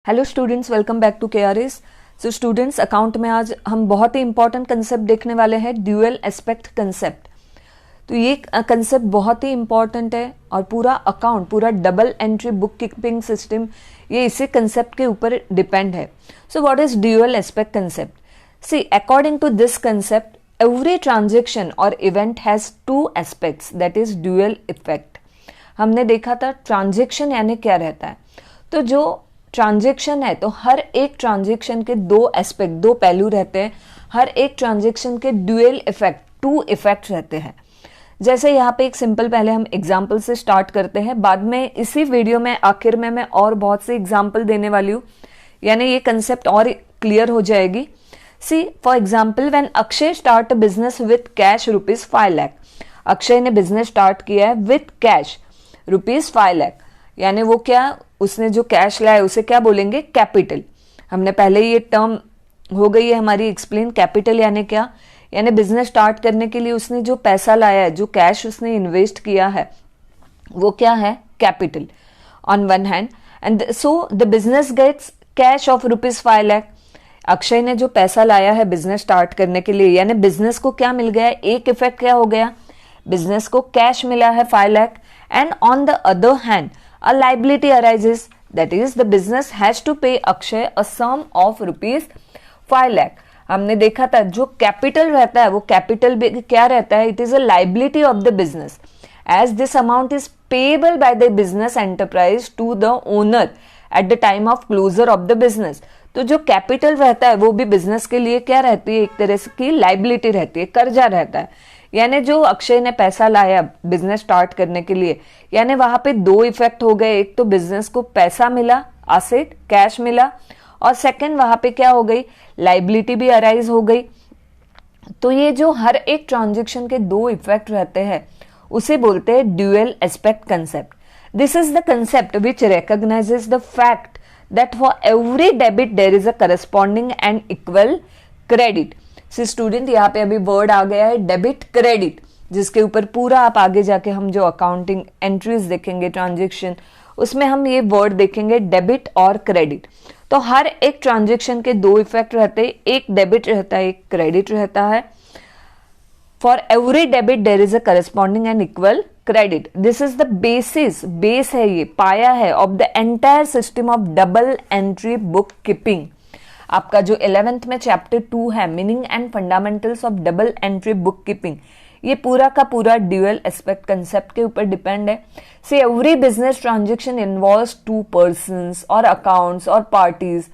Hello students, welcome back to KRS। So students, account में आज हम बहुत ही इंपॉर्टेंट कंसेप्ट देखने वाले हैं, ड्यूअल एस्पेक्ट कंसेप्ट। तो ये कंसेप्ट बहुत ही इंपॉर्टेंट है और पूरा अकाउंट, पूरा double entry book keeping system ये इसी कंसेप्ट के ऊपर डिपेंड है। So what is dual aspect concept? See, according to this concept, every transaction और event has two aspects, that is dual effect. हमने देखा था ट्रांजेक्शन यानी क्या रहता है। तो जो ट्रांजेक्शन है, तो हर एक ट्रांजेक्शन के दो एस्पेक्ट, दो पहलू रहते हैं। हर एक ट्रांजेक्शन के ड्यूअल इफेक्ट, टू इफेक्ट रहते हैं। जैसे यहाँ पे एक सिंपल, पहले हम एग्जाम्पल से स्टार्ट करते हैं, बाद में इसी वीडियो में आखिर में मैं और बहुत से एग्जाम्पल देने वाली हूँ, यानी ये कंसेप्ट और क्लियर हो जाएगी। See, for example, when Akshay start a business with cash ₹5 lakh. Akshay ने बिजनेस स्टार्ट किया है विथ कैश ₹5 लाख, यानी वो क्या, उसने जो कैश लाया उसे क्या बोलेंगे? कैपिटल। हमने पहले ये टर्म हो गई है हमारी एक्सप्लेन। कैपिटल यानी क्या? यानी बिजनेस स्टार्ट करने के लिए उसने जो पैसा लाया है, जो कैश उसने इन्वेस्ट किया है, वो क्या है? Capital on one hand. And so the business gets cash of ₹5 lakh. Akshay ने जो पैसा लाया है बिजनेस स्टार्ट करने के लिए, यानी बिजनेस को क्या मिल गया? एक इफेक्ट क्या हो गया? बिजनेस को कैश मिला है 5 lakh. And on the other hand a liability arises, that is the business has to pay Akshay a sum of ₹5 lakh। हमने देखा था जो कैपिटल रहता है वो कैपिटल क्या रहता है? It is a liability of the business, as this amount is payable by the business enterprise to the owner at the time of closure of the business. तो जो कैपिटल रहता है वो भी बिजनेस के लिए क्या रहती है? एक तरह की लाइबिलिटी रहती है, कर्जा रहता है। यानी जो अक्षय ने पैसा लाया बिजनेस स्टार्ट करने के लिए, यानी वहां पे दो इफेक्ट हो गए। एक तो बिजनेस को पैसा मिला, एसेट कैश मिला, और सेकंड वहां पे क्या हो गई? लाइबिलिटी भी अराइज हो गई। तो ये जो हर एक ट्रांजेक्शन के दो इफेक्ट रहते हैं उसे बोलते हैं dual aspect concept. This is the concept which recognizes the fact that for every debit there is a corresponding and equal credit. See student, यहाँ पे अभी वर्ड आ गया है डेबिट क्रेडिट, जिसके ऊपर पूरा आप आगे जाके हम जो अकाउंटिंग एंट्रीज देखेंगे ट्रांजेक्शन, उसमें हम ये वर्ड देखेंगे डेबिट और क्रेडिट। तो हर एक ट्रांजेक्शन के दो इफेक्ट रहते हैं, एक डेबिट रहता है, एक क्रेडिट रहता है। For every debit there is a corresponding and equal credit. This is the basis, base है, ये पाया है of the entire system of double entry book keeping. आपका जो 11th में चैप्टर 2 है, meaning and fundamentals of double entry book keeping, ये पूरा का पूरा ड्यूअल एस्पेक्ट कंसेप्ट के ऊपर डिपेंड है। See, every business transaction involves two persons और अकाउंट्स और parties,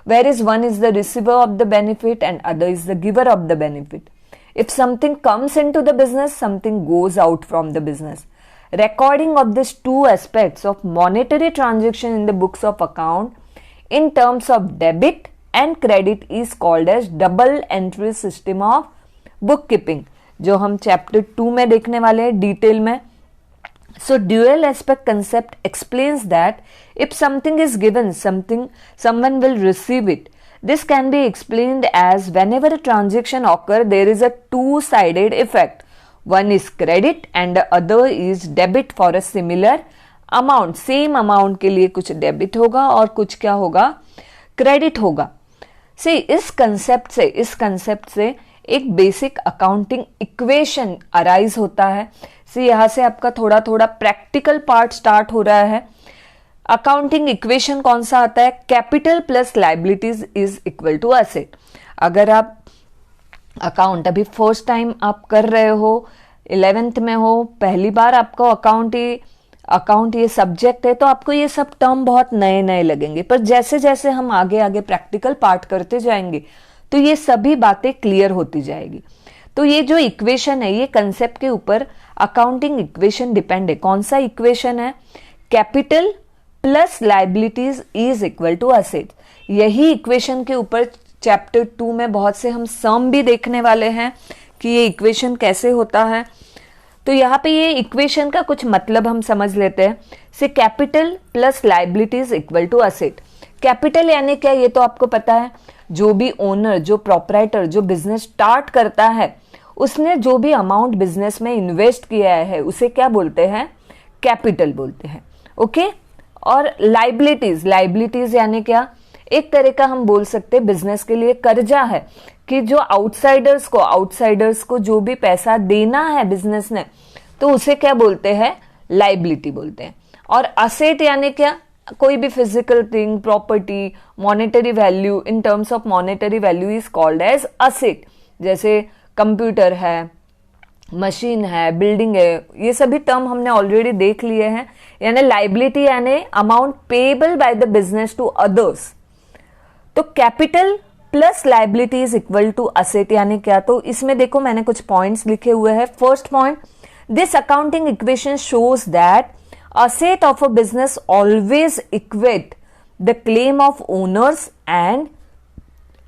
where is one is the receiver of the benefit and other is the giver of the benefit. If something comes into the business, something goes out from the business. Recording of these two aspects of monetary transaction in the books of account in terms of debit and credit is called as double entry system of bookkeeping, जो हम chapter 2 में देखने वाले हैं detail में। So dual aspect concept explains that if something is given, someone will receive it. This can be explained as whenever a transaction occurs, there is a two-sided effect. One is credit and the other is debit for a similar amount. Same amount के लिए कुछ debit होगा और कुछ क्या होगा? Credit होगा। See, इस कंसेप्ट से एक बेसिक अकाउंटिंग इक्वेशन अराइज होता है। See, यहाँ से आपका थोड़ा थोड़ा प्रैक्टिकल पार्ट स्टार्ट हो रहा है। अकाउंटिंग इक्वेशन कौन सा आता है? Capital plus liabilities is equal to asset. अगर आप अकाउंट अभी फर्स्ट टाइम आप कर रहे हो, 11th में हो, पहली बार आपको अकाउंट ये सब्जेक्ट है, तो आपको ये सब टर्म बहुत नए नए लगेंगे। पर जैसे जैसे हम आगे आगे प्रैक्टिकल पार्ट करते जाएंगे तो ये सभी बातें क्लियर होती जाएगी। तो ये जो इक्वेशन है, ये कंसेप्ट के ऊपर अकाउंटिंग इक्वेशन डिपेंड है। कौन सा इक्वेशन है? Capital plus liabilities is equal to asset. यही इक्वेशन के ऊपर चैप्टर 2 में बहुत से हम सम भी देखने वाले हैं कि ये इक्वेशन कैसे होता है। तो यहाँ पे ये इक्वेशन का कुछ मतलब हम समझ लेते हैं। Say capital plus liabilities equal to asset. Capital यानी क्या, ये तो आपको पता है। जो भी ओनर, जो प्रोपराइटर, जो बिजनेस स्टार्ट करता है, उसने जो भी अमाउंट बिजनेस में इन्वेस्ट किया है उसे क्या बोलते हैं? कैपिटल बोलते हैं। ओके। और लाइबिलिटीज यानी क्या? एक तरह का हम बोल सकते हैं बिजनेस के लिए कर्जा है, कि जो आउटसाइडर्स को जो भी पैसा देना है बिजनेस ने, तो उसे क्या बोलते हैं, लाइबिलिटी बोलते हैं। और असेट यानी क्या, कोई भी physical thing, property, monetary value, in terms of monetary value is called as asset. जैसे कंप्यूटर है, मशीन है, बिल्डिंग है, ये सभी टर्म हमने ऑलरेडी देख लिए हैं। यानी लाइबिलिटी यानी amount payable by the business to others. तो capital plus liability is equal to asset यानी क्या, तो इसमें देखो मैंने कुछ पॉइंट्स लिखे हुए हैं। First point, this accounting equation shows that asset of a business always equate the claim of owners and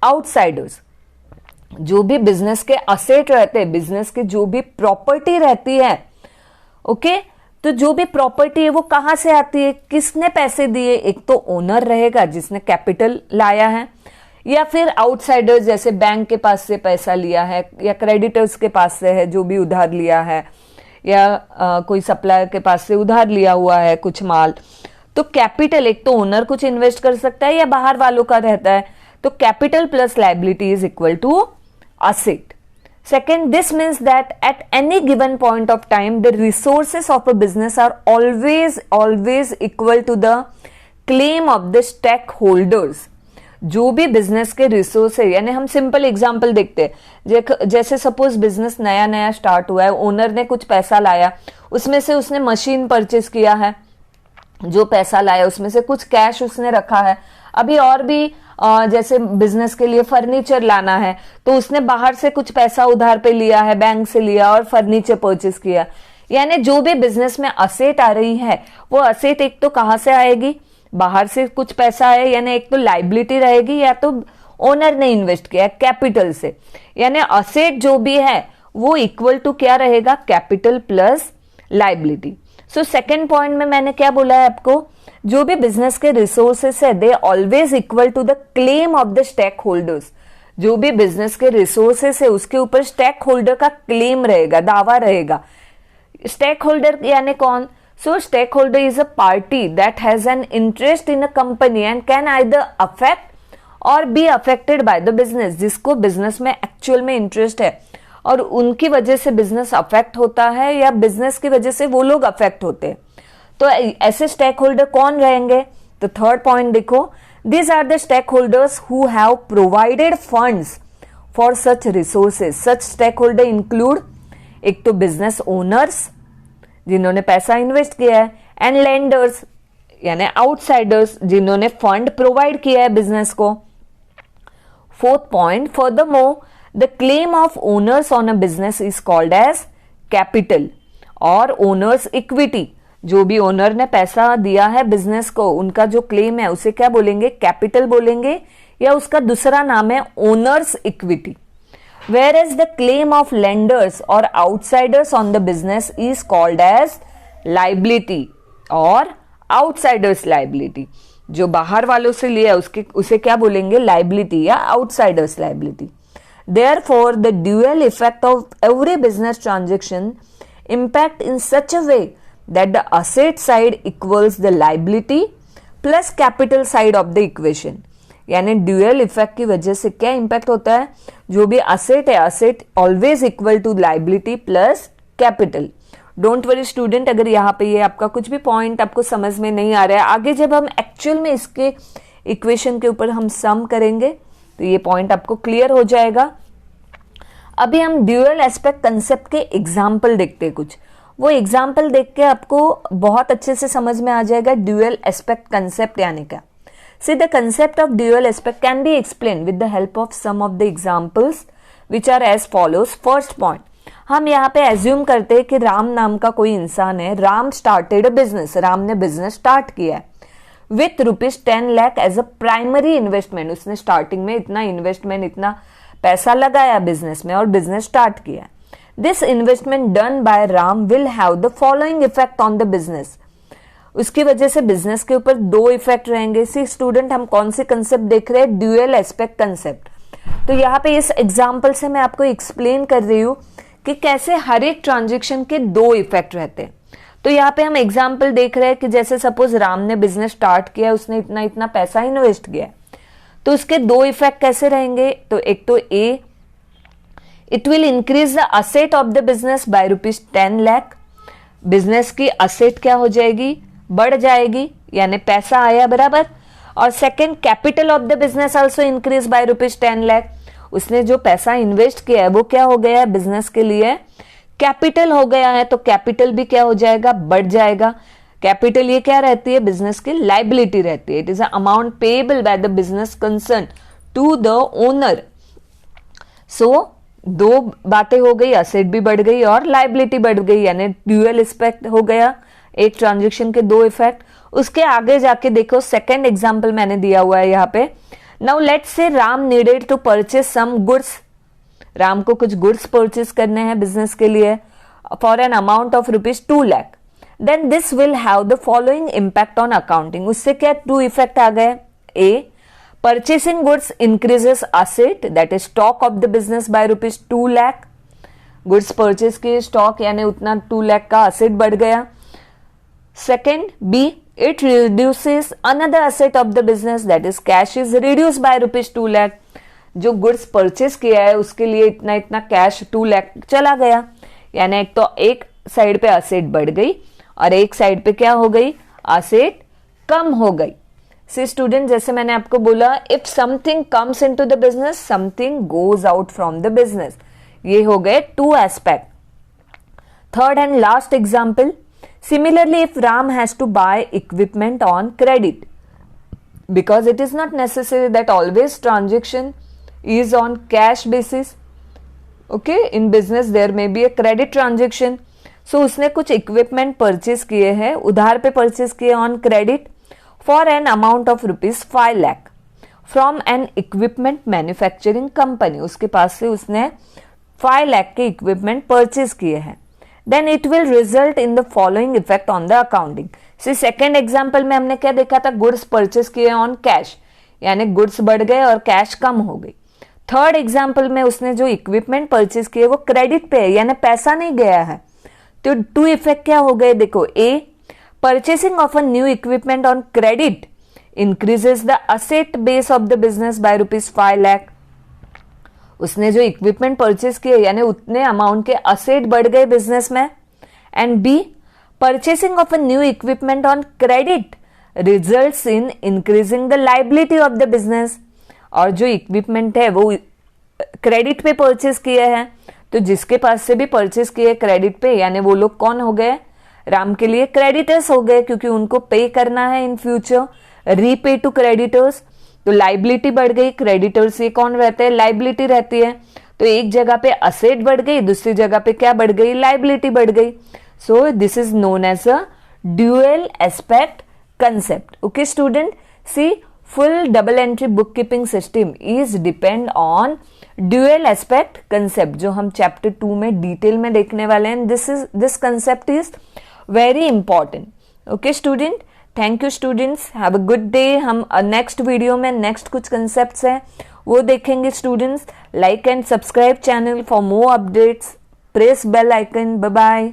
outsiders। जो भी बिजनेस के असेट रहते हैं, बिजनेस के जो भी प्रॉपर्टी रहती है, ओके, तो जो भी प्रॉपर्टी है वो कहां से आती है, किसने पैसे दिए, एक तो ओनर रहेगा जिसने कैपिटल लाया है, या फिर आउटसाइडर्स जैसे बैंक के पास से पैसा लिया है, या क्रेडिटर्स के पास से है जो भी उधार लिया है, या कोई सप्लायर के पास से उधार लिया हुआ है कुछ माल। तो कैपिटल, एक तो ओनर कुछ इन्वेस्ट कर सकता है या बाहर वालों का रहता है, तो capital plus liability is equal to asset. Second, this means that at any given point of time the resources of a business are always equal to the claim of the stake holders. जो भी business के resource है, यानी हम simple example देखते हैं, जैसे suppose business नया नया स्टार्ट हुआ है, ओनर ने कुछ पैसा लाया, उसमें से उसने मशीन परचेज किया है, जो पैसा लाया उसमें से कुछ कैश उसने रखा है। अभी और भी जैसे बिजनेस के लिए फर्नीचर लाना है, तो उसने बाहर से कुछ पैसा उधार पे लिया है, बैंक से लिया और फर्नीचर परचेज किया। यानी जो भी बिजनेस में असेट आ रही है, वो असेट एक तो कहां से आएगी, बाहर से कुछ पैसा है, यानी एक तो लाइबिलिटी रहेगी, या तो ओनर ने इन्वेस्ट किया कैपिटल से। यानी असेट जो भी है वो इक्वल टू क्या रहेगा, capital plus liability. So second point में मैंने क्या बोला है आपको, जो भी बिजनेस के रिसोर्सेस है they always equal to the claim of the stake holders. जो भी बिजनेस के रिसोर्सेस है उसके ऊपर स्टेक होल्डर का क्लेम रहेगा, दावा रहेगा। स्टेक होल्डर यानी कौन, so stakeholder is a party that has an interest in a company and can either affect or be affected by the business। जिसको बिजनेस में एक्चुअल में इंटरेस्ट है और उनकी वजह से बिजनेस अफेक्ट होता है, या बिजनेस की वजह से वो लोग अफेक्ट होते हैं। तो ऐसे स्टेक होल्डर कौन रहेंगे, तो थर्ड पॉइंट देखो, these are the stakeholders who have provided funds for such resources। such stakeholder include एक तो बिजनेस ओनर्स जिन्होंने पैसा इन्वेस्ट किया है, एंड लेंडर्स यानी आउटसाइडर्स जिन्होंने फंड प्रोवाइड किया है बिजनेस को। Fourth point, furthermore the claim of owners on a business is called as capital और ओनर्स इक्विटी। जो भी ओनर ने पैसा दिया है बिजनेस को, उनका जो क्लेम है उसे क्या बोलेंगे, कैपिटल बोलेंगे, या उसका दूसरा नाम है owners equity. Whereas the claim of lenders or outsiders on the business is called as liability or outsiders liability। जो बाहर वालों से लिया उसे क्या बोलेंगे, liability या outsiders liability। Therefore, the dual effect of every business transaction impact in such a way that the asset side equals the liability plus capital side of the equation। यानी ड्यूअल इफेक्ट की वजह से क्या impact होता है, जो भी asset है, asset always equal to liability plus capital. Don't worry student, अगर यहाँ पे ये आपका कुछ भी पॉइंट आपको समझ में नहीं आ रहा है, आगे जब हम एक्चुअल में इसके इक्वेशन के ऊपर हम सम करेंगे तो ये पॉइंट आपको क्लियर हो जाएगा। अभी हम ड्यूअल एस्पेक्ट कंसेप्ट के एग्जाम्पल देखते हैं कुछ, वो एग्जाम्पल देख के आपको बहुत अच्छे से समझ में आ जाएगा ड्यूअल एस्पेक्ट कंसेप्ट यानी क्या। See, the concept of dual aspect can be explained with the help of some of the examples which are as follows। First point, हम यहाँ पे assume करते हैं कि राम नाम का कोई इंसान है, Ram started a business, Ram ने बिजनेस स्टार्ट किया है with ₹10 lakh as a primary investment। उसने स्टार्टिंग में इतना इन्वेस्टमेंट, इतना पैसा लगाया बिजनेस में और बिजनेस स्टार्ट किया। This investment done by Ram will have the following effect on the business। उसकी वजह से बिजनेस के ऊपर दो इफेक्ट रहेंगे। सी स्टूडेंट, हम कौन से कंसेप्ट देख रहे हैं, ड्यूअल एस्पेक्ट कंसेप्ट। तो यहाँ पे इस एग्जांपल से मैं आपको एक्सप्लेन कर रही हूँ कि कैसे हर एक ट्रांजेक्शन के दो इफेक्ट रहते हैं। तो यहाँ पे हम एग्जांपल देख रहे हैं कि जैसे सपोज राम ने बिजनेस स्टार्ट किया, उसने इतना इतना पैसा इन्वेस्ट किया, तो उसके दो इफेक्ट कैसे रहेंगे, तो एक तो ए, it will increase the asset of the business by ₹10 lakh. Business की असेट क्या हो जाएगी, बढ़ जाएगी, यानी पैसा आया बराबर। और second, capital of the business also increase by ₹10 lakh. उसने जो पैसा इन्वेस्ट किया है वो क्या हो गया है, बिजनेस के लिए कैपिटल हो गया है, तो कैपिटल भी क्या हो जाएगा, बढ़ जाएगा। कैपिटल ये क्या रहती है, बिजनेस की लाइबिलिटी रहती है। It is a amount payable by the business concern to the owner. So दो बातें हो गई, असेट भी बढ़ गई और लाइबिलिटी बढ़ गई, यानी ड्यूअल एस्पेक्ट हो गया, एक ट्रांजेक्शन के दो इफेक्ट। उसके आगे जाके देखो, सेकेंड एग्जाम्पल मैंने दिया हुआ है यहाँ पे। Now let's say Ram needed to purchase some goods. Ram को कुछ गुड्स परचेस करने हैं बिजनेस के लिए for an amount of ₹2 lakh. Then this will have the following impact on accounting. उससे क्या टू इफेक्ट आ गए, A, purchasing goods increases asset, that is stock of the business by ₹2 lakh। Goods purchase किए, stock यानी उतना 2 लाख का asset बढ़ गया। Second, B, it reduces another asset of the business, that is cash is reduce by ₹2 lakh. जो goods purchase किया है उसके लिए इतना इतना कैश 2 लाख चला गया, यानी एक तो एक साइड पे असेट बढ़ गई और एक साइड पे क्या हो गई, असेट कम हो गई। सी स्टूडेंट, जैसे मैंने आपको बोला, if something comes into the business, something goes out from the business. ये हो गए two aspect. Third and last example, similarly if Ram has to buy equipment on credit, because it is not necessary that always transaction is on cash basis. Okay, in business there may be a credit transaction. So उसने कुछ equipment purchase किए हैं, उधार पे purchase किए on credit for an amount of ₹5 lakh from N equipment manufacturing company. उसके पास से उसने 5 लाख के इक्विपमेंट परचेज किए हैं। Then it will result in the following effect on the accounting. Second example में हमने क्या देखा था, गुड्स परचेज किए ऑन कैश, यानी गुड्स बढ़ गए और कैश कम हो गई। थर्ड एग्जाम्पल में उसने जो इक्विपमेंट परचेज किए वो क्रेडिट पे है, यानी पैसा नहीं गया है। तो टू इफेक्ट क्या हो गए, देखो, A, purchasing of a new equipment on credit increases the asset base of the business by ₹5 lakh. उसने जो इक्विपमेंट परचेज किए यानी उतने अमाउंट के असेट बढ़ गए बिजनेस में। And B, purchasing of a new equipment on credit results in increasing the liability of the business. और जो इक्विपमेंट है वो क्रेडिट पे परचेज किए हैं, तो जिसके पास से भी परचेज किए क्रेडिट पे, यानी वो लोग कौन हो गए, राम के लिए क्रेडिटर्स हो गए, क्योंकि उनको पे करना है in future, repay to creditors. तो लाइबिलिटी बढ़ गई, क्रेडिटर्स ये कौन रहते हैं, लाइबिलिटी रहती है। तो एक जगह पे असेट बढ़ गई, दूसरी जगह पे क्या बढ़ गई, लाइबिलिटी बढ़ गई। So this is known as a dual aspect concept. Okay student, see full double entry bookkeeping system is depend on dual aspect concept, जो हम चैप्टर 2 में डिटेल में देखने वाले हैं। this concept is very important. Okay student, thank you students, have a good day. हम next video में next कुछ कंसेप्ट्स हैं वो देखेंगे students. Like and subscribe channel for more updates, press bell icon. Bye bye.